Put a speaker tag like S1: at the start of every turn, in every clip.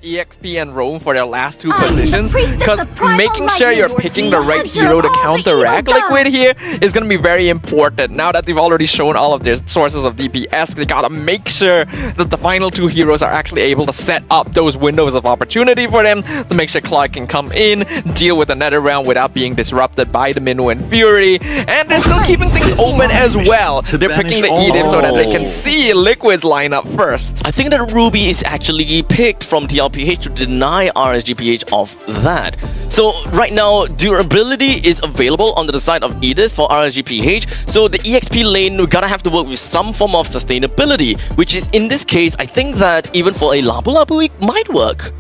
S1: EXP and roam for their last two positions, because making sure you're picking the right hero to counteract Liquid here is going to be very important. Now that they've already shown all of their sources of DPS, they gotta make sure that the final two heroes are actually able to set up those windows of opportunity for them to make sure Clark can come in, deal with another round without being disrupted by the Minnow and Fury, and they're still keeping things open as well. They're picking the Edith so that they can see Liquid's lineup first.
S2: I think that Ruby is actually picked from Tlph to deny RSGPH of that. So right now, durability is available on the side of Edith for RSGPH. So the EXP lane, we gotta have to work with some form of sustainability, which is in this case, I think that even for a Labu Labu, it might work.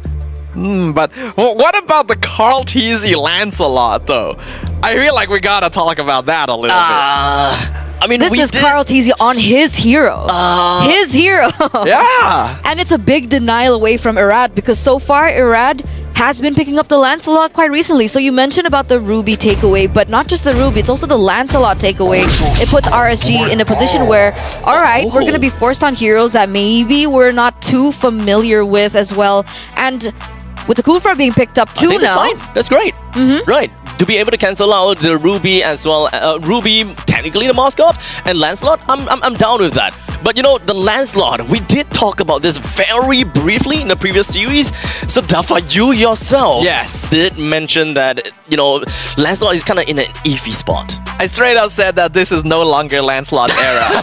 S1: But what about the Tlph Lancelot though? I feel like we gotta talk about that a little bit.
S3: I mean, this is Tlph on his hero. His hero.
S1: Yeah.
S3: And it's a big denial away from Irad, because so far Irad has been picking up the Lancelot quite recently. So you mentioned about the Ruby takeaway, but not just the Ruby, it's also the Lancelot takeaway. It puts RSG in a position where, alright, we're going to be forced on heroes that maybe we're not too familiar with as well. And with the Kufra being picked up too now.
S2: That's fine. That's great. Right. To be able to cancel out the Ruby as well, Ruby, technically the Moskov, and Lancelot, I'm down with that. But you know, the Lancelot, we did talk about this very briefly in the previous series. So Dafa, you yourself did mention that, you know, Lancelot is kind of in an iffy spot.
S1: I straight out said that this is no longer Lancelot era.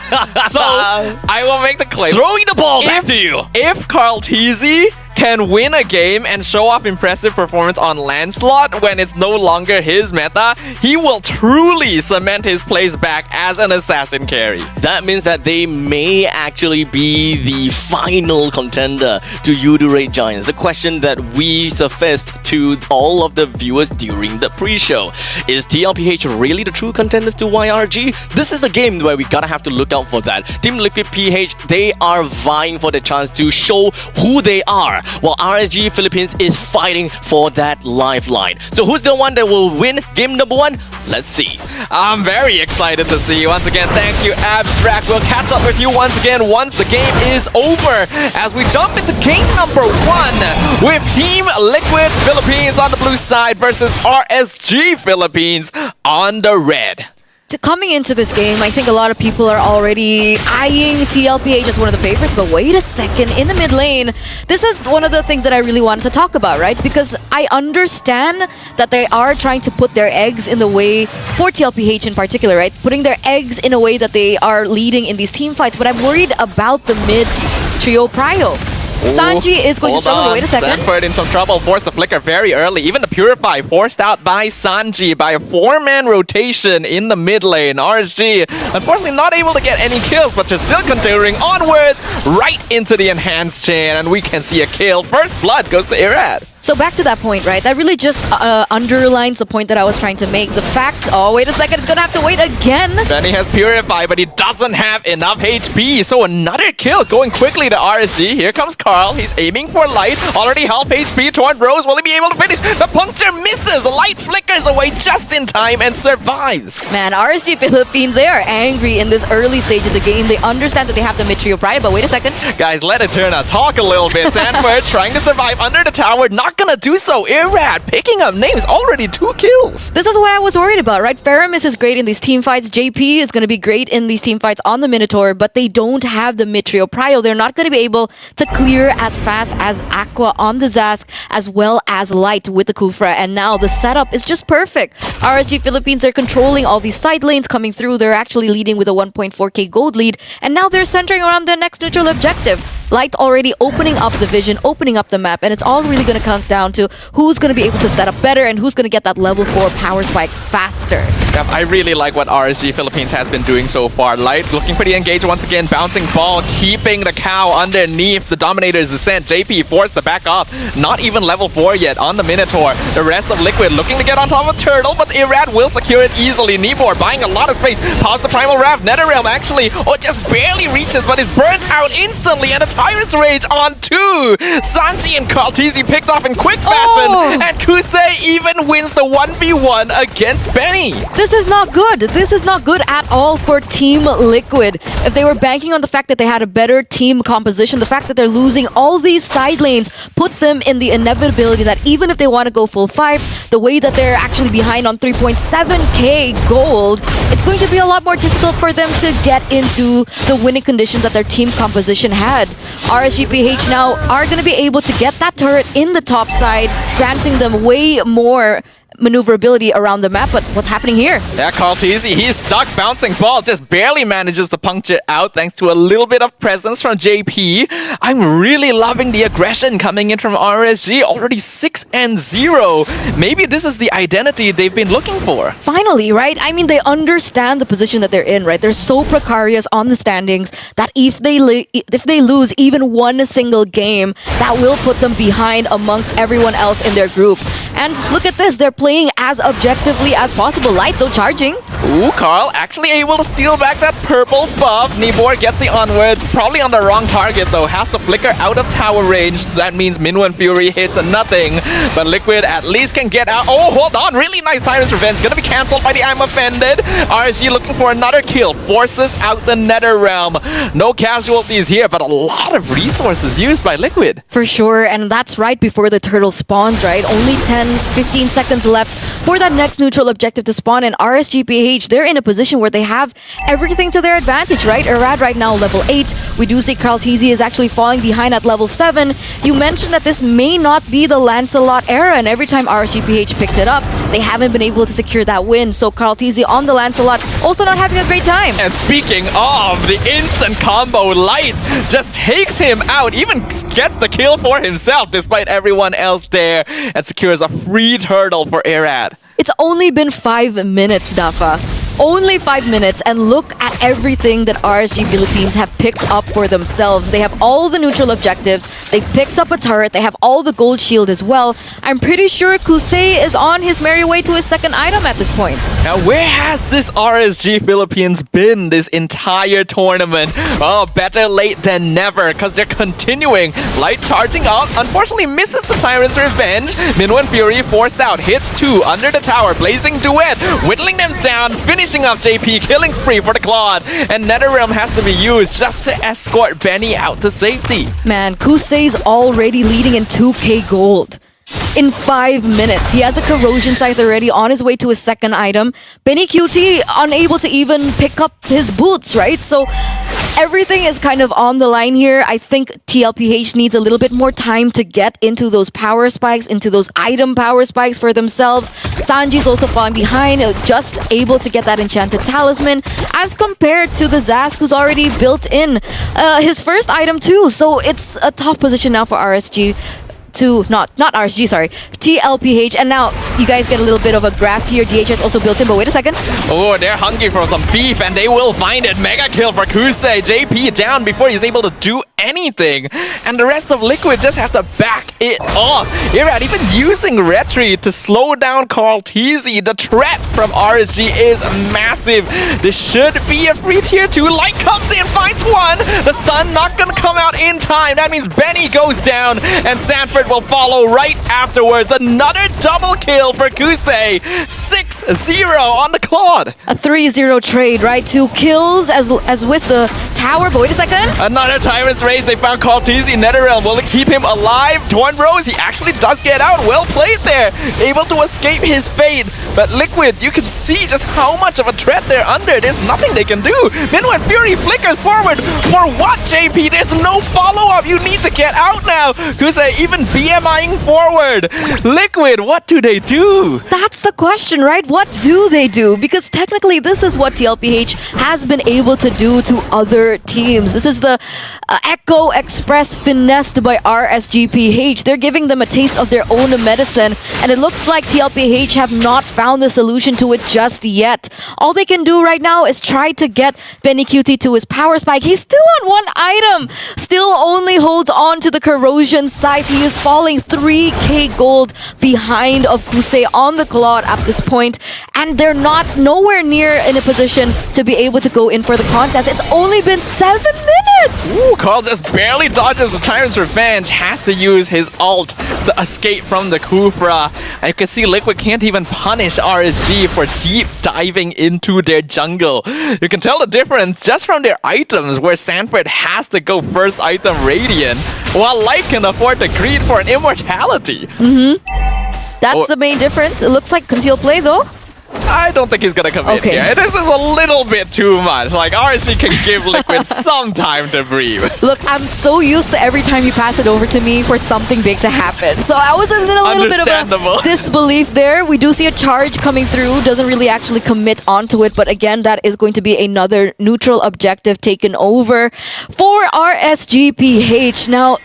S1: So I will make the claim.
S2: Throwing the ball back to you.
S1: If Tlph can win a game and show off impressive performance on Lancelot when it's no longer his meta, he will truly cement his place back as an assassin carry.
S2: That means that they may actually be the final contender to Udurate Giants. The question that we surfaced to all of the viewers during the pre-show. Is Tlph really the true contenders to YRG? This is the game where we gotta have to look out for that. Team Liquid PH, they are vying for the chance to show who they are, while RSG Philippines is fighting for that lifeline. So who's the one that will win game number one? Let's see.
S1: I'm very excited to see you. Once again, thank you, Abstract. We'll catch up with you once again once the game is over, as we jump into game number one with Team Liquid Philippines on the blue side versus RSG Philippines on the red.
S3: Coming into this game, I think a lot of people are already eyeing Tlph as one of the favorites, but wait a second, in the mid lane, this is one of the things that I really wanted to talk about, right? Because I understand that they are trying to put their eggs in the way, for Tlph in particular, right? Putting their eggs in a way that they are leading in these team fights, but I'm worried about the mid trio prio. Sanji is going to struggle. Wait a second.
S1: Sanford in some trouble. Forced the flicker very early. Even the Purify forced out by Sanji by a 4-man rotation in the mid lane. RSG, unfortunately, not able to get any kills, but just still continuing onwards right into the enhanced chain. And we can see a kill. First blood goes to Irad.
S3: So back to that point, right? That really just underlines the point that I was trying to make. The fact, oh, wait a second, it's gonna have to wait again.
S1: Benny has Purify, but he doesn't have enough HP. So another kill going quickly to RSG. Here comes Carl. He's aiming for Light. Already half HP toward Rose. Will he be able to finish? The puncture misses. Light flickers away just in time and survives.
S3: Man, RSG Philippines, they are angry in this early stage of the game. They understand that they have the mid trio prior, but wait a second.
S1: Guys, let Eterna talk a little bit. Sanford trying to survive under the tower. Not gonna do so. Irad picking up names, already 2 kills.
S3: This is what I was worried about, right? Faramis is great in these team fights. JP is going to be great in these team fights on the Minotaur, but they don't have the mid trio prio. They're not going to be able to clear as fast as Aqua on the Zask, as well as Light with the Kufra. And now the setup is just perfect. RSG Philippines, they're controlling all these side lanes coming through. They're actually leading with a 1.4k gold lead, and now they're centering around their next neutral objective. Light already opening up the vision, opening up the map, and it's all really going to come down to who's going to be able to set up better and who's going to get that level 4 power spike faster.
S1: Yep, I really like what RSG Philippines has been doing so far. Light looking pretty engaged once again, bouncing ball, keeping the cow underneath the Dominator's descent. JP forced to back up, not even level 4 yet on the Minotaur. The rest of Liquid looking to get on top of Turtle, but Irad will secure it easily. Nibor buying a lot of space, pause the Primal Wrath. NetherRealm actually, just barely reaches, but is burnt out instantly, and a Tyrant's Rage on 2. Sanji and Tlph picked off in quick fashion. And Kusei even wins the 1v1 against Benny.
S3: This is not good. This is not good at all for Team Liquid. If they were banking on the fact that they had a better team composition, the fact that they're losing all these side lanes put them in the inevitability that even if they want to go full 5, the way that they're actually behind on 3.7k gold, it's going to be a lot more difficult for them to get into the winning conditions that their team composition had. RSGPH now are going to be able to get that turret in the top side, granting them way more maneuverability around the map. But what's happening here?
S1: Yeah, Tlph, he's stuck. Bouncing ball just barely manages to puncture out thanks to a little bit of presence from JP. I'm really loving the aggression coming in from RSG. Already 6-0. Maybe this is the identity they've been looking for.
S3: Finally, right? I mean, they understand the position that they're in, right? They're so precarious on the standings that if they lose even one single game, that will put them behind amongst everyone else in their group. And look at this, they're playing as objectively as possible. Light though charging.
S1: Ooh, Carl actually able to steal back that purple buff. Nibor gets the onwards, probably on the wrong target though. Has to flicker out of tower range. That means Minwoo Fury hits nothing. But Liquid at least can get out. Oh, hold on. Really nice Tyrant's Revenge. Gonna be cancelled by the I'm Offended. RSG looking for another kill. Forces out the Nether Realm. No casualties here, but a lot of resources used by Liquid.
S3: For sure, and that's right before the turtle spawns, right? Only 15 seconds left for that next neutral objective to spawn, and RSGPH, they're in a position where they have everything to their advantage, right? Irad right now level 8. We do see Tlph is actually falling behind at level 7. You mentioned that this may not be the Lancelot era, and every time RSGPH picked it up, they haven't been able to secure that win. So Tlph on the Lancelot also not having a great time.
S1: And speaking of the instant combo, Light just takes him out, even gets the kill for himself despite everyone else there, and secures a free turtle for Irad.
S3: It's only been 5 minutes, Dafa. Only 5 minutes, and look at everything that RSG Philippines have picked up for themselves. They have all the neutral objectives, they picked up a turret, they have all the gold shield as well. I'm pretty sure Kusei is on his merry way to his second item at this point.
S1: Now, where has this RSG Philippines been this entire tournament? Oh, better late than never, because they're continuing. Light charging up, unfortunately misses the Tyrant's Revenge. Minwoo Fury forced out, hits 2 under the tower, blazing duet, whittling them down, finishing up JP, killing spree for the Claude, and NetherRealm has to be used just to escort Benny out to safety.
S3: Man, Kusei's already leading in 2k gold. In 5 minutes, he has a corrosion scythe already on his way to his second item. Benny QT unable to even pick up his boots, right? So everything is kind of on the line here. I think Tlph needs a little bit more time to get into those power spikes, into those item power spikes for themselves. Sanji's also falling behind, just able to get that enchanted talisman as compared to the Zask, who's already built in his first item too. So it's a tough position now for RSG. Not RSG, sorry, Tlph. And now you guys get a little bit of a graph here. DHS also built in, but wait a second.
S1: Oh, they're hungry for some beef, and they will find it. Mega kill for Kusei. JP down before he's able to do anything. And the rest of Liquid just have to back it off. Irad even using Retry to slow down Tlph. The threat from RSG is massive. This should be a free tier 2. Light comes in, finds one. The stun not gonna come out in time. That means Benny goes down, and Sanford will follow right afterwards. Another double kill for Kusei. 6-0 on the Claude.
S3: A 3-0 trade, right? 2 kills as with the tower. But wait a second.
S1: Another Tyrant's Rage. They found Tlph in NetherRealm. Will it keep him alive? Torn Rose, he actually does get out. Well played there. Able to escape his fate. But Liquid, you can see just how much of a threat they're under. There's nothing they can do. Minwoo Fury flickers forward. For what, JP? There's no follow-up. You need to get out now. Kusei even BMIing forward. Liquid, what do they do?
S3: That's the question, right? What do they do? Because technically, this is what Tlph has been able to do to other teams. This is the Echo Express finessed by RSGPH. They're giving them a taste of their own medicine, and it looks like Tlph have not found the solution to it just yet. All they can do right now is try to get Benny QT to his power spike. He's still on 1 item. Still only holds on to the corrosion scythe. He is falling 3k gold behind of Kusei on the Claude at this point. and they're not nowhere near in a position to be able to go in for the contest. It's only been 7 minutes!
S1: Ooh, Carl just barely dodges the Tyrant's Revenge, has to use his ult to escape from the Kufra. And you can see Liquid can't even punish RSG for deep diving into their jungle. You can tell the difference just from their items, where Sanford has to go first item Radiant, while Light can afford to greed for an immortality.
S3: That's the main difference. It looks like concealed play though.
S1: I don't think he's gonna commit here. This is a little bit too much. Like, RSG can give Liquid some time to breathe.
S3: Look, I'm so used to every time you pass it over to me for something big to happen. So I was a little bit of a disbelief there. We do see a charge coming through. Doesn't really actually commit onto it. But again, that is going to be another neutral objective taken over for RSGPH. Now,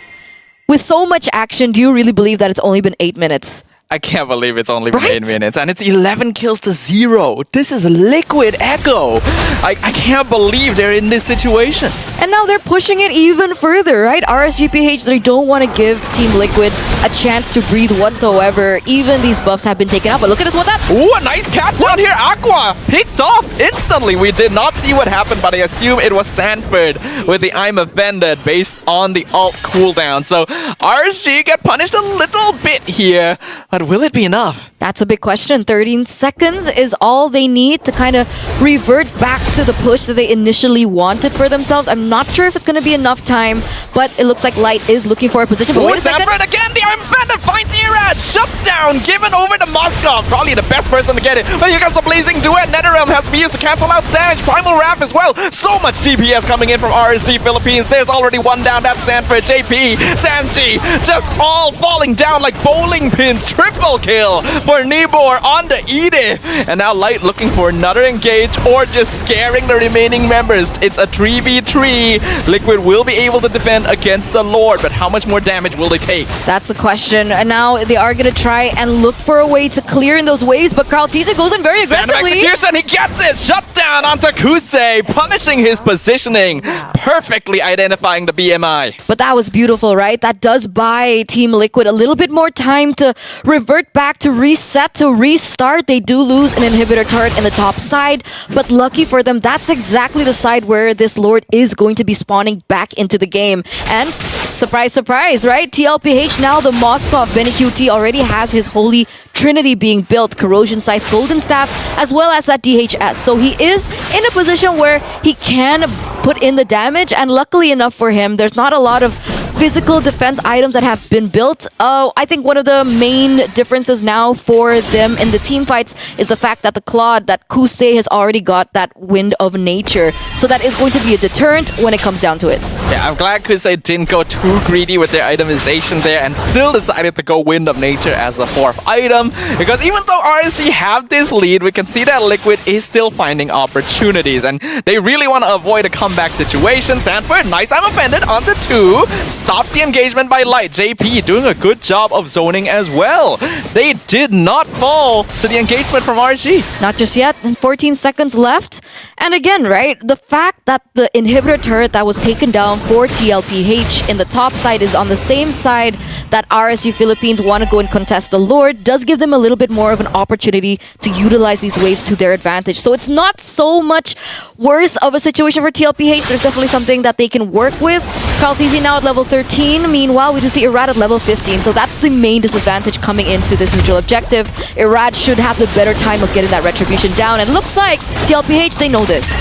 S3: with so much action, do you really believe that it's only been 8 minutes?
S1: I can't believe it's only been 8 minutes, and it's 11 kills to 0. This is Liquid Echo. I can't believe they're in this situation.
S3: And now they're pushing it even further, right? RSGPH, they don't want to give Team Liquid a chance to breathe whatsoever. Even these buffs have been taken out, but look at this, what that?
S1: Ooh, a nice catch down here. Aqua picked off instantly. We did not see what happened, but I assume it was Sanford with the I'm Offended based on the ult cooldown. So RSG get punished a little bit here, but will it be enough?
S3: That's a big question. 13 seconds is all they need to kind of revert back to the push that they initially wanted for themselves. I'm not sure if it's going to be enough time, but it looks like Light is looking for a position. But wait a second.
S1: Sanford again, the I'm Offended finds Irad. Shut down, given over to Moskov. Probably the best person to get it. But here comes the Blazing Duet. Netherrealm has to be used to cancel out damage. Primal Wrath as well. So much DPS coming in from RSG Philippines. There's already one down. That's Sanford, JP, Sanchi. Just all falling down like bowling pins. Triple kill for Nibor on the Edith. And now Light looking for another engage or just scaring the remaining members. It's a 3v3. Liquid will be able to defend against the Lord, but how much more damage will they take?
S3: That's the question. And now they are going to try and look for a way to clear in those waves, but Tlph goes in very aggressively.
S1: Execution, he gets it! Shut down onto Kusei, punishing his positioning, perfectly identifying the BMI.
S3: But that was beautiful, right? That does buy Team Liquid a little bit more time to revert back, to reset, to restart. They do lose an inhibitor turret in the top side, but lucky for them, that's exactly the side where this Lord is going to be spawning back into the game. And surprise, surprise, right? Tlph, now the Moskov Benny QT already has his holy trinity being built, Corrosion Scythe, Golden Staff, as well as that DHS. So he is in a position where he can put in the damage, and luckily enough for him, there's not a lot of physical defense items that have been built. I think one of the main differences now for them in the team fights is the fact that the Claude, that Kusei has already got that Wind of Nature. So that is going to be a deterrent when it comes down to it.
S1: Yeah, I'm glad Kusei didn't go too greedy with their itemization there and still decided to go Wind of Nature as a 4th item. Because even though RSG have this lead, we can see that Liquid is still finding opportunities and they really want to avoid a comeback situation. Sanford, nice, I'm offended, onto 2. Stops the engagement by Light. JP doing a good job of zoning as well. They did not fall to the engagement from RSG.
S3: Not just yet. 14 seconds left. And again, right, the fact that the inhibitor turret that was taken down for Tlph in the top side is on the same side that RSG Philippines want to go and contest the Lord does give them a little bit more of an opportunity to utilize these waves to their advantage. So it's not so much worse of a situation for Tlph. There's definitely something that they can work with. Tlph now at level 13. Meanwhile, we do see Irad at level 15. So that's the main disadvantage coming into this neutral objective. Irad should have the better time of getting that retribution down. And it looks like Tlph, they know this.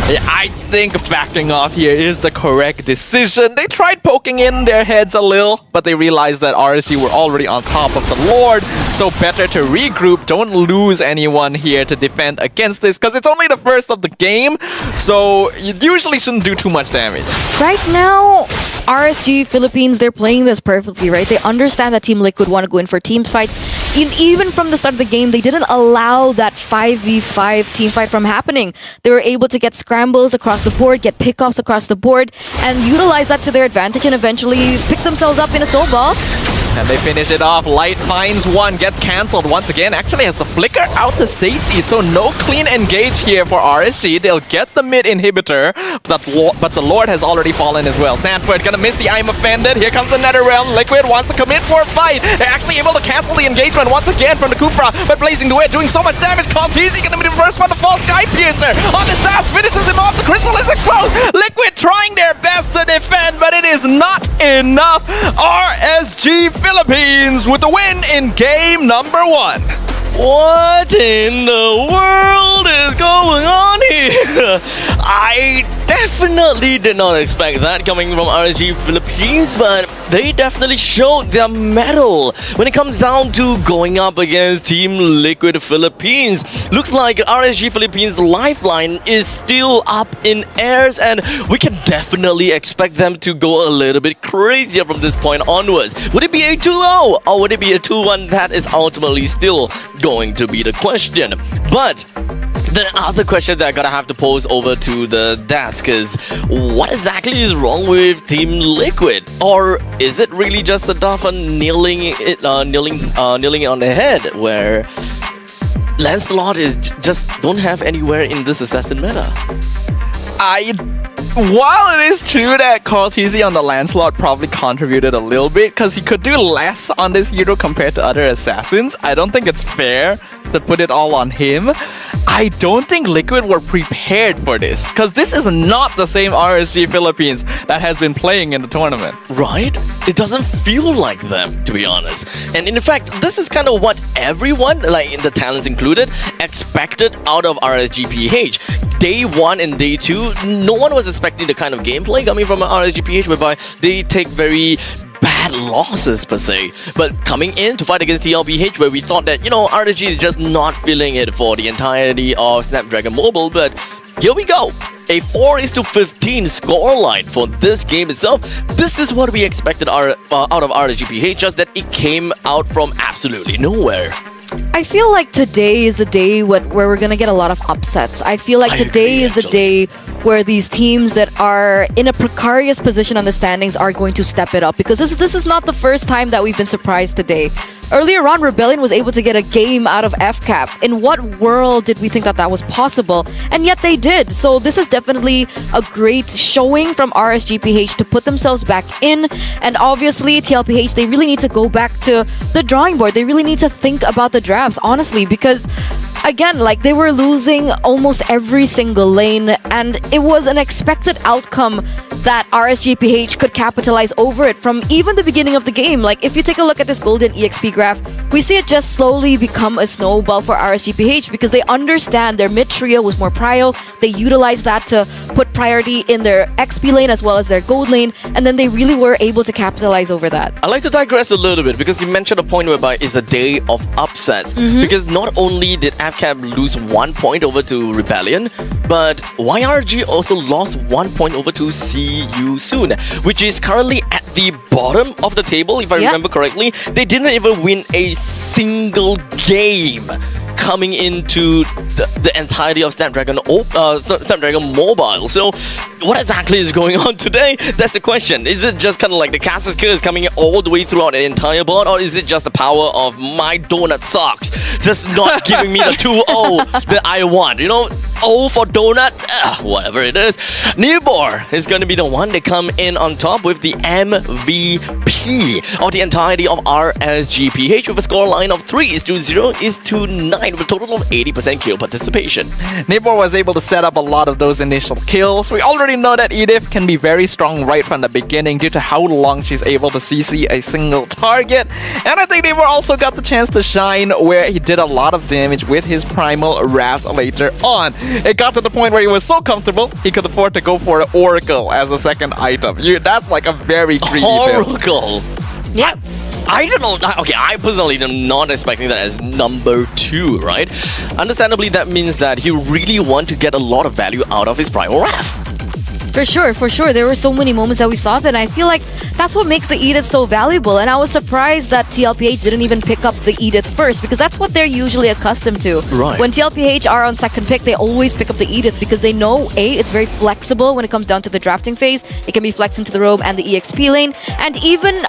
S1: Yeah, I think backing off here is the correct decision. They tried poking in their heads a little, but they realized that RSG were already on top of the Lord. So better to regroup. Don't lose anyone here to defend against this, because it's only the first of the game. So you usually shouldn't do too much damage.
S3: Right now, RSG Philippines, they're playing this perfectly, right? They understand that Team Liquid want to go in for team fights. Even from the start of the game, they didn't allow that 5v5 team fight from happening. They were able to get scrambles across the board, get pickoffs across the board, and utilize that to their advantage and eventually pick themselves up in a snowball.
S1: And they finish it off. Light finds one, gets cancelled once again. Actually has the flicker out to safety, so no clean engage here for RSG. They'll get the mid inhibitor, but the Lord has already fallen as well. Sanford gonna miss the I'm Offended. Here comes the Netherrealm. Liquid wants to commit for a fight. They're actually able to cancel the engagement placement once again from the Kufra, but blazing the way, doing so much damage. Tlph gonna be the first one to fall. Sky Piercer on his ass, finishes him off. The crystal is exposed. Liquid trying their best to defend, but it is not enough. RSG Philippines with the win in game number 1.
S2: What in the world is going on here? I definitely did not expect that coming from RSG Philippines, but they definitely showed their mettle when it comes down to going up against Team Liquid Philippines. Looks like RSG Philippines' lifeline is still up in airs, and we can definitely expect them to go a little bit crazier from this point onwards. Would it be a 2-0 or would it be a 2-1? That is ultimately still going to be the question. But the other question that I gotta have to pose over to the desk is, what exactly is wrong with Team Liquid? Or is it really just a Dafa kneeling it on the head, where Lancelot is just don't have anywhere in this assassin meta?
S1: While it is true that Tlph on the Lancelot probably contributed a little bit because he could do less on this hero compared to other assassins, I don't think it's fair to put it all on him. I don't think Liquid were prepared for this, because this is not the same RSG Philippines that has been playing in the tournament.
S2: Right? It doesn't feel like them, to be honest. And in fact, this is kind of what everyone, like in the talents included, expected out of RSGPH. Day 1 and day 2, no one was expecting the kind of gameplay coming from RSGPH whereby they take very bad losses per se, but coming in to fight against Tlph, where we thought that, you know, RSG is just not feeling it for the entirety of Snapdragon Mobile, but here we go. A 4:15 scoreline for this game itself. This is what we expected out of RSGPH, just that it came out from absolutely nowhere.
S3: I feel like today is a day where we're gonna get a lot of upsets. I feel like today is a day where these teams that are in a precarious position on the standings are going to step it up, because this is not the first time that we've been surprised today. Earlier on, Rebellion was able to get a game out of FCAP. In what world did we think that that was possible? And yet they did. So this is definitely a great showing from RSGPH to put themselves back in. And obviously, Tlph, they really need to go back to the drawing board. They really need to think about the drafts, honestly, because again, like, they were losing almost every single lane, and it was an expected outcome that RSGPH could capitalize over it from even the beginning of the game. Like, if you take a look at this golden EXP graph, we see it just slowly become a snowball for RSGPH because they understand their mid trio was more prio. They utilized that to put priority in their XP lane as well as their gold lane, and then they really were able to capitalize over that.
S2: I'd like to digress a little bit because you mentioned a point whereby it's a day of upsets. Because not only did FCAP lose 1 point over to Rebellion, but YRG also lost 1 point over to See You Soon, which is currently at the bottom of the table, if I remember correctly. They didn't even win a single game coming into the entirety of Snapdragon Mobile. So what exactly is going on today? That's the question. Is it just kind of like the Cassis curse coming all the way throughout the entire board, or is it just the power of my donut socks just not giving me the 2-0 that I want? You know, O for donut, whatever it is. Nibor is going to be the one that come in on top with the MVP of the entirety of RSGPH with a scoreline of 3:0:9 with a total of 80% kill participation.
S1: Nibor was able to set up a lot of those initial kills. We already know that Edith can be very strong right from the beginning due to how long she's able to CC a single target. And I think Nibor also got the chance to shine where he did a lot of damage with his primal Rafts later on. It got to the point where he was so comfortable, he could afford to go for an Oracle as a second item. That's like a very greedy build.
S2: Oracle?
S3: Yeah.
S2: I don't know. Okay, I personally am not expecting that as number 2, right? Understandably, that means that he really wants to get a lot of value out of his primal Raf.
S3: For sure. There were so many moments that we saw that, and I feel like that's what makes the Edith so valuable. And I was surprised that Tlph didn't even pick up the Edith first, because that's what they're usually accustomed to.
S2: Right.
S3: When Tlph are on second pick, they always pick up the Edith because they know, A, it's very flexible when it comes down to the drafting phase. It can be flexed into the roam and the EXP lane. And even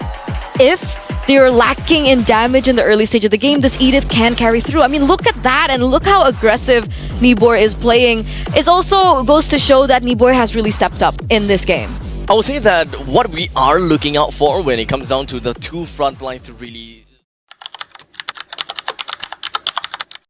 S3: if they're lacking in damage in the early stage of the game, this Edith can carry through. I mean, look at that, and look how aggressive Nibor is playing. It also goes to show that Nibor has really stepped up in this game.
S2: I would say that what we are looking out for when it comes down to the two front lines to really